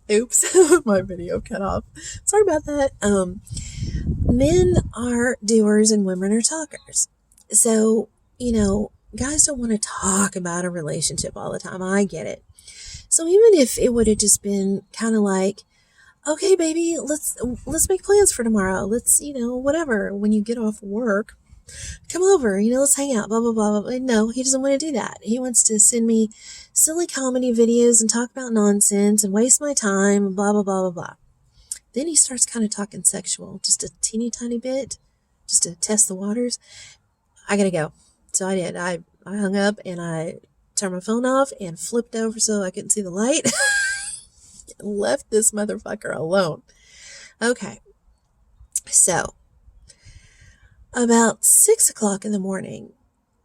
Oops, my video cut off. Sorry about that. Men are doers and women are talkers. So, guys don't want to talk about a relationship all the time. I get it. So even if it would have just been kind of like, okay, baby, let's make plans for tomorrow. Let's, whatever. When you get off work, come over, let's hang out, blah, blah, blah, blah. No, he doesn't want to do that. He wants to send me silly comedy videos and talk about nonsense and waste my time, blah, blah, blah, blah, blah. Then he starts kind of talking sexual, just a teeny tiny bit, just to test the waters. I gotta go. So I did. I hung up and I turned my phone off and flipped over so I couldn't see the light. Left this motherfucker alone. Okay. So about 6 o'clock in the morning,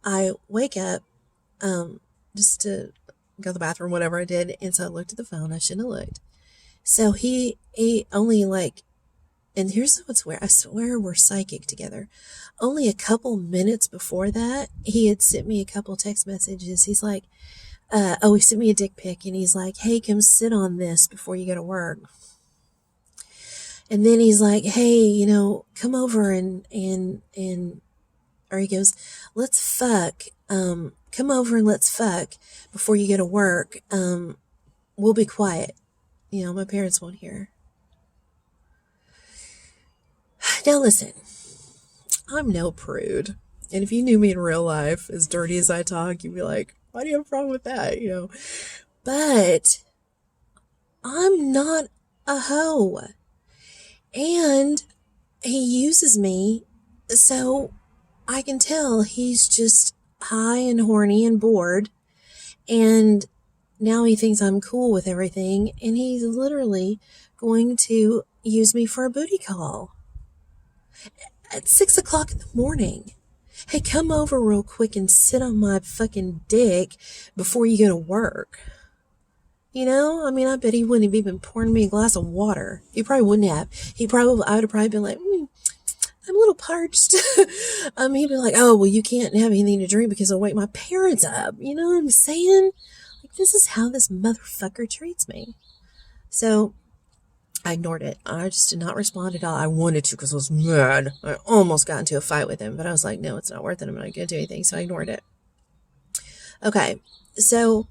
I wake up, just to go to the bathroom, whatever I did. And so I looked at the phone. I shouldn't have looked. So he only and here's what's weird. I swear we're psychic together. Only a couple minutes before that, he had sent me a couple text messages. He's like, he sent me a dick pic and he's like, hey, come sit on this before you go to work. And then he's like, hey, come over and or he goes, let's fuck. Come over and let's fuck before you go to work. We'll be quiet. My parents won't hear. Now listen, I'm no prude. And if you knew me in real life, as dirty as I talk, you'd be like, why do you have a problem with that? But I'm not a hoe. And he uses me, so I can tell he's just high and horny and bored. And now he thinks I'm cool with everything. And he's literally going to use me for a booty call at 6 o'clock in the morning. Hey, come over real quick and sit on my fucking dick before you go to work. I bet he wouldn't have even poured me a glass of water. He probably wouldn't have. I would have probably been like, I'm a little parched. He'd be like, oh, well, you can't have anything to drink because I'll wake my parents up. You know what I'm saying? This is how this motherfucker treats me. So I ignored it. I just did not respond at all. I wanted to because I was mad. I almost got into a fight with him, but I was like, no, it's not worth it. I'm not going to do anything. So I ignored it. Okay. So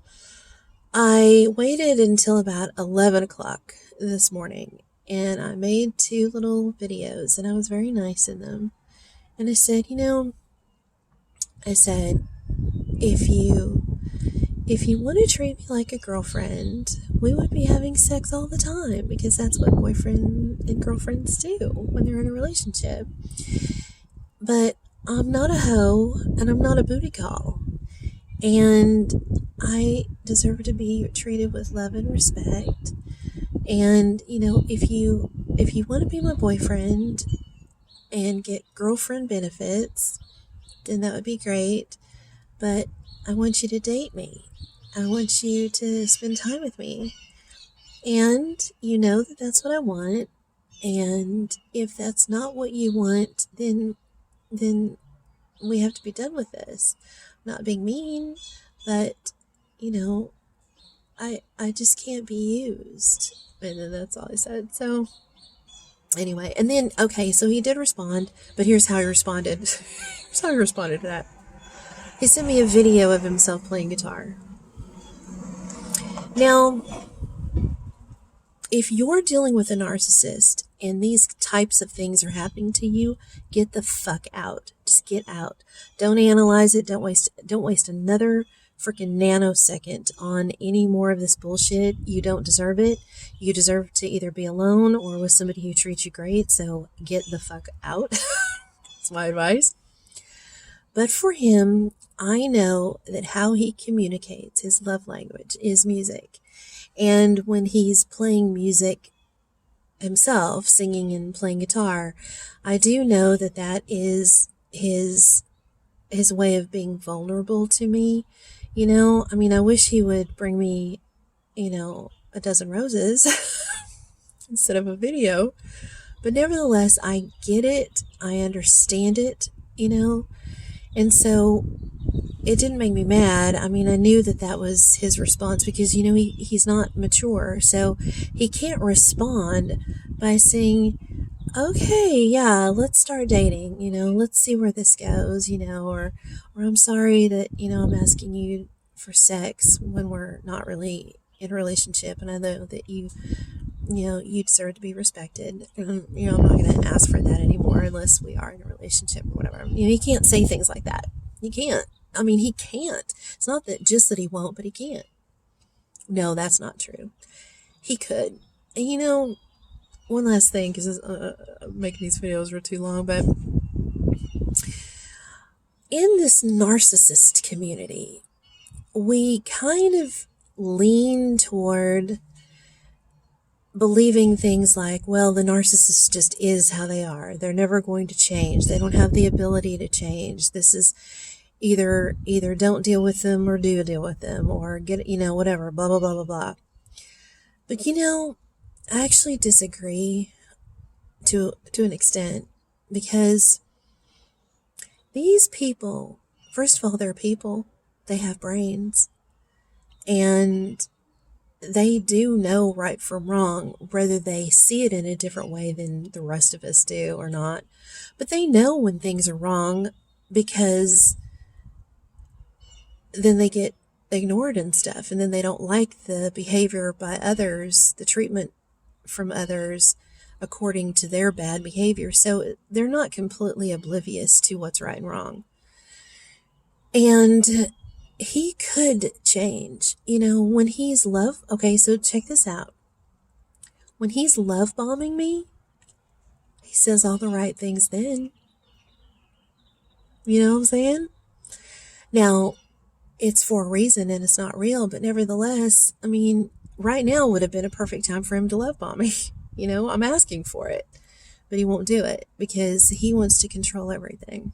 I waited until about 11 o'clock this morning and I made 2 little videos and I was very nice in them. And I said, if you want to treat me like a girlfriend, we would be having sex all the time because that's what boyfriend and girlfriends do when they're in a relationship. But I'm not a hoe and I'm not a booty call. And I deserve to be treated with love and respect. And, if you want to be my boyfriend and get girlfriend benefits, then that would be great. But I want you to date me. I want you to spend time with me. And that that's what I want. And if that's not what you want, then we have to be done with this. I'm not being mean, but, I just can't be used. And then that's all I said. So anyway, and then, okay, so he did respond, but here's how he responded. Here's how he responded to that. He sent me a video of himself playing guitar. Now, if you're dealing with a narcissist and these types of things are happening to you, get the fuck out. Just get out. Don't analyze it. Don't waste another freaking nanosecond on any more of this bullshit. You don't deserve it. You deserve to either be alone or with somebody who treats you great. So get the fuck out. That's my advice. But for him, I know that how he communicates, his love language, is music. And when he's playing music himself, singing and playing guitar, I do know that that is his way of being vulnerable to me. I wish he would bring me, a dozen roses instead of a video. But nevertheless, I get it. I understand it, And so it didn't make me mad. I mean, I knew that that was his response because, he's not mature. So he can't respond by saying, okay, yeah, let's start dating, let's see where this goes, or I'm sorry that, I'm asking you for sex when we're not really in a relationship. And I know that you deserve to be respected. And, I'm not going to ask for that anymore unless we are in a relationship or whatever. He can't say things like that. He can't. I mean, he can't. It's not that just that he won't, but he can't. No, that's not true. He could. And one last thing, because making these videos are too long, but in this narcissist community, we kind of lean toward believing things like, well, the narcissist just is how they are. They're never going to change. They don't have the ability to change. This is either don't deal with them or do deal with them or get, whatever, blah, blah, blah, blah, blah. But, I actually disagree to an extent, because these people, first of all, they're people. They have brains. And they do know right from wrong, whether they see it in a different way than the rest of us do or not. But they know when things are wrong, because then they get ignored and stuff, and then they don't like the behavior by others, the treatment from others according to their bad behavior. So they're not completely oblivious to what's right and wrong. And he could change, when he's okay, so check this out. When he's love bombing me, he says all the right things then. You know what I'm saying? Now, it's for a reason and it's not real, but nevertheless, I mean, right now would have been a perfect time for him to love bomb me. I'm asking for it, but he won't do it because he wants to control everything.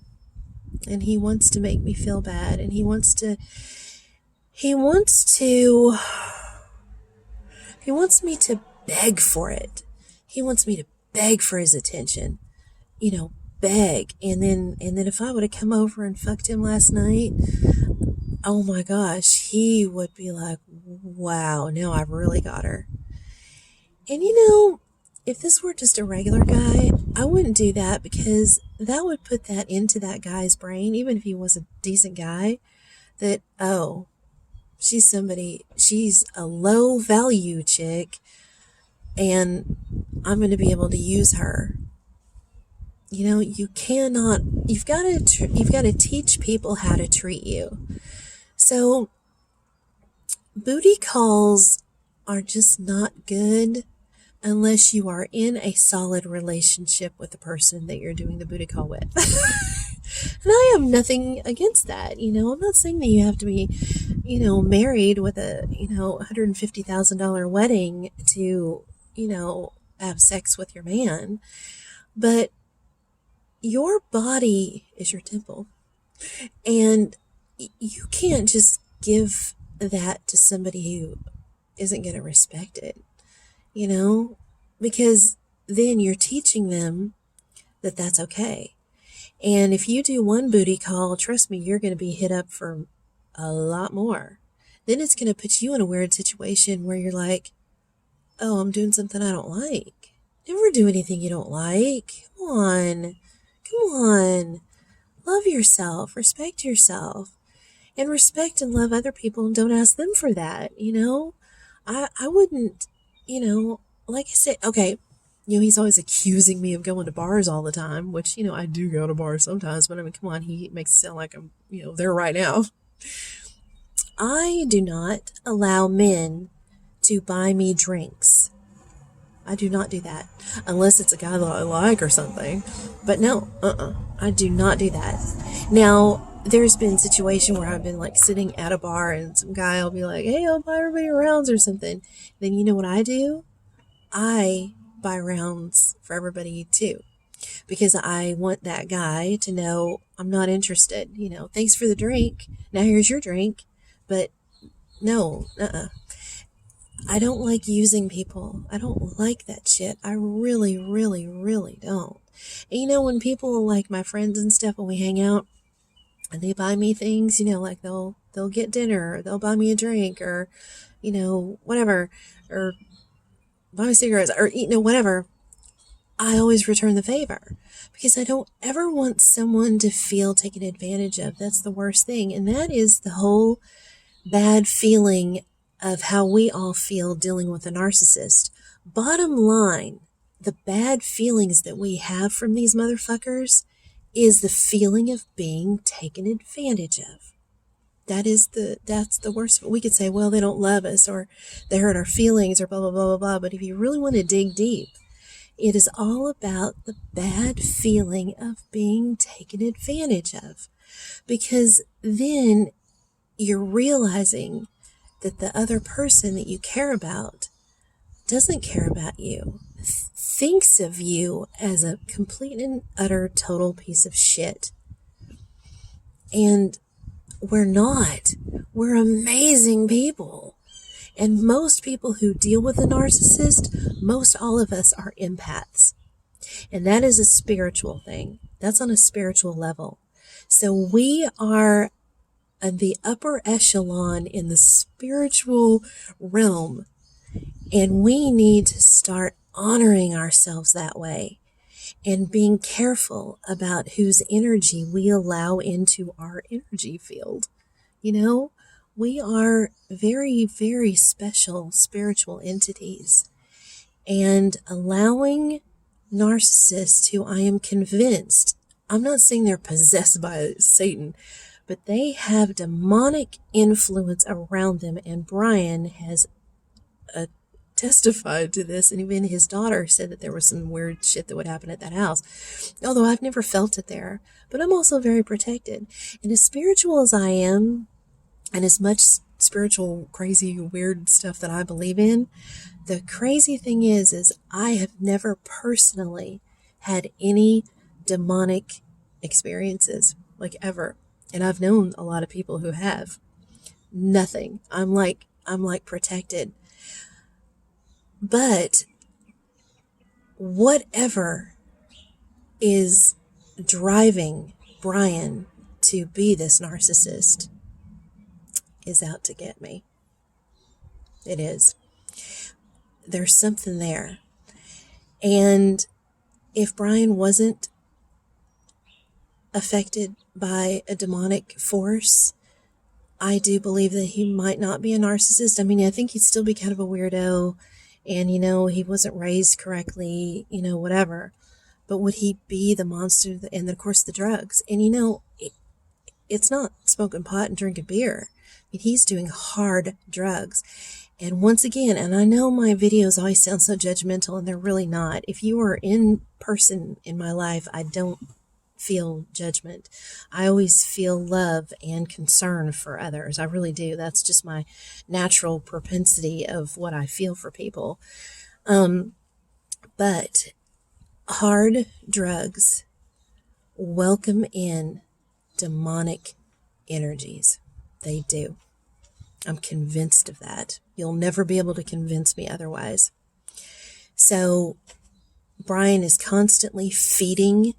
And he wants to make me feel bad, and he wants me to beg for it. He wants me to beg for his attention, beg. And then if I would have come over and fucked him last night, oh my gosh, he would be like, wow, now I've really got her. And if this were just a regular guy, I wouldn't do that, because that would put that into that guy's brain, even if he was a decent guy, that, oh, she's a low value chick, and I'm going to be able to use her. You've got to teach people how to treat you. So booty calls are just not good unless you are in a solid relationship with the person that you're doing the booty call with. And I have nothing against that. I'm not saying that you have to be, married with a, $150,000 wedding to, have sex with your man. But your body is your temple. And you can't just give that to somebody who isn't going to respect it, because then you're teaching them that that's okay. And if you do one booty call, trust me, you're going to be hit up for a lot more. Then it's going to put you in a weird situation where you're like, oh, I'm doing something I don't like. Never do anything you don't like. Come on. Love yourself, respect yourself, and respect and love other people, and don't ask them for that. I wouldn't, like I said, okay, he's always accusing me of going to bars all the time, which, I do go to bars sometimes, but I mean, come on, he makes it sound like I'm, there right now. I do not allow men to buy me drinks. I do not do that, unless it's a guy that I like or something. But no, I do not do that. Now, there's been a situation where I've been like sitting at a bar and some guy will be like, hey, I'll buy everybody rounds or something. Then you know what I do? I buy rounds for everybody too, because I want that guy to know I'm not interested. Thanks for the drink. Now here's your drink. But no, I don't like using people. I don't like that shit. I really, really, really don't. And when people like my friends and stuff, when we hang out, and they buy me things, like they'll get dinner, or they'll buy me a drink, or, whatever, or buy me cigarettes, or, whatever, I always return the favor because I don't ever want someone to feel taken advantage of. That's the worst thing. And that is the whole bad feeling of how we all feel dealing with a narcissist. Bottom line, the bad feelings that we have from these motherfuckers is the feeling of being taken advantage of. That's the worst. We could say, well, they don't love us, or they hurt our feelings, or blah, blah, blah, blah, blah. But if you really want to dig deep, it is all about the bad feeling of being taken advantage of. Because then you're realizing that the other person that you care about doesn't care about you, thinks of you as a complete and utter total piece of shit. And we're not. We're amazing people. And most people who deal with a narcissist, most all of us are empaths. And that is a spiritual thing. That's on a spiritual level. So we are the upper echelon in the spiritual realm. And we need to start honoring ourselves that way and being careful about whose energy we allow into our energy field. We are very, very special spiritual entities. And allowing narcissists who I am convinced, I'm not saying they're possessed by Satan, but they have demonic influence around them. And Brian has testified to this, and even his daughter said that there was some weird shit that would happen at that house. Although I've never felt it there, but I'm also very protected. And as spiritual as I am, and as much spiritual, crazy, weird stuff that I believe in, the crazy thing is I have never personally had any demonic experiences, like ever. And I've known a lot of people who have. Nothing. I'm like protected. But whatever is driving Brian to be this narcissist is out to get me. It is. There's something there. And if Brian wasn't affected by a demonic force, I do believe that he might not be a narcissist. I mean, I think he'd still be kind of a weirdo, and, he wasn't raised correctly, whatever. But would he be the monster? And, of course, the drugs. And, it's not smoking pot and drinking beer. I mean, he's doing hard drugs. And once again, and I know my videos always sound so judgmental, and they're really not. If you are in person in my life, I don't feel judgment. I always feel love and concern for others. I really do. That's just my natural propensity of what I feel for people. But hard drugs welcome in demonic energies. They do. I'm convinced of that. You'll never be able to convince me otherwise. So Brian is constantly feeding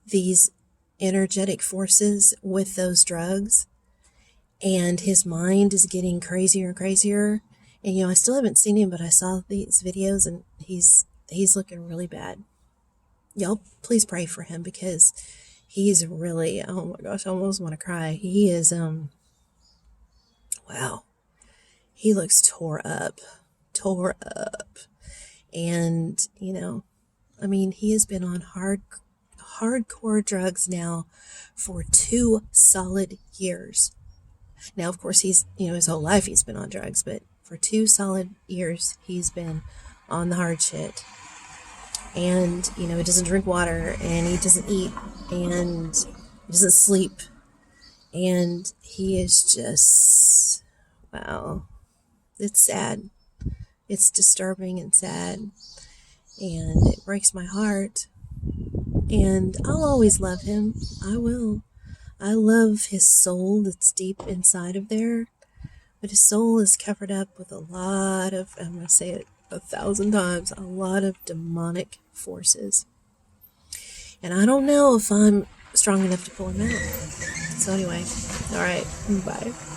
these energetic forces with those drugs, and his mind is getting crazier and crazier. And I still haven't seen him, but I saw these videos, and he's looking really bad. Y'all please pray for him, because he's really, oh my gosh, I almost want to cry. He is wow, he looks tore up. And I mean, he has been on hardcore drugs now for 2 solid years. Now, of course, he's, his whole life he's been on drugs, but for 2 solid years, he's been on the hard shit. And, he doesn't drink water, and he doesn't eat, and he doesn't sleep. And he is just, wow, it's sad. It's disturbing and sad. And it breaks my heart. And I'll always love him. I will. I love his soul that's deep inside of there. But his soul is covered up with a lot of, I'm going to say it 1,000 times, a lot of demonic forces. And I don't know if I'm strong enough to pull him out. So anyway, all right, bye.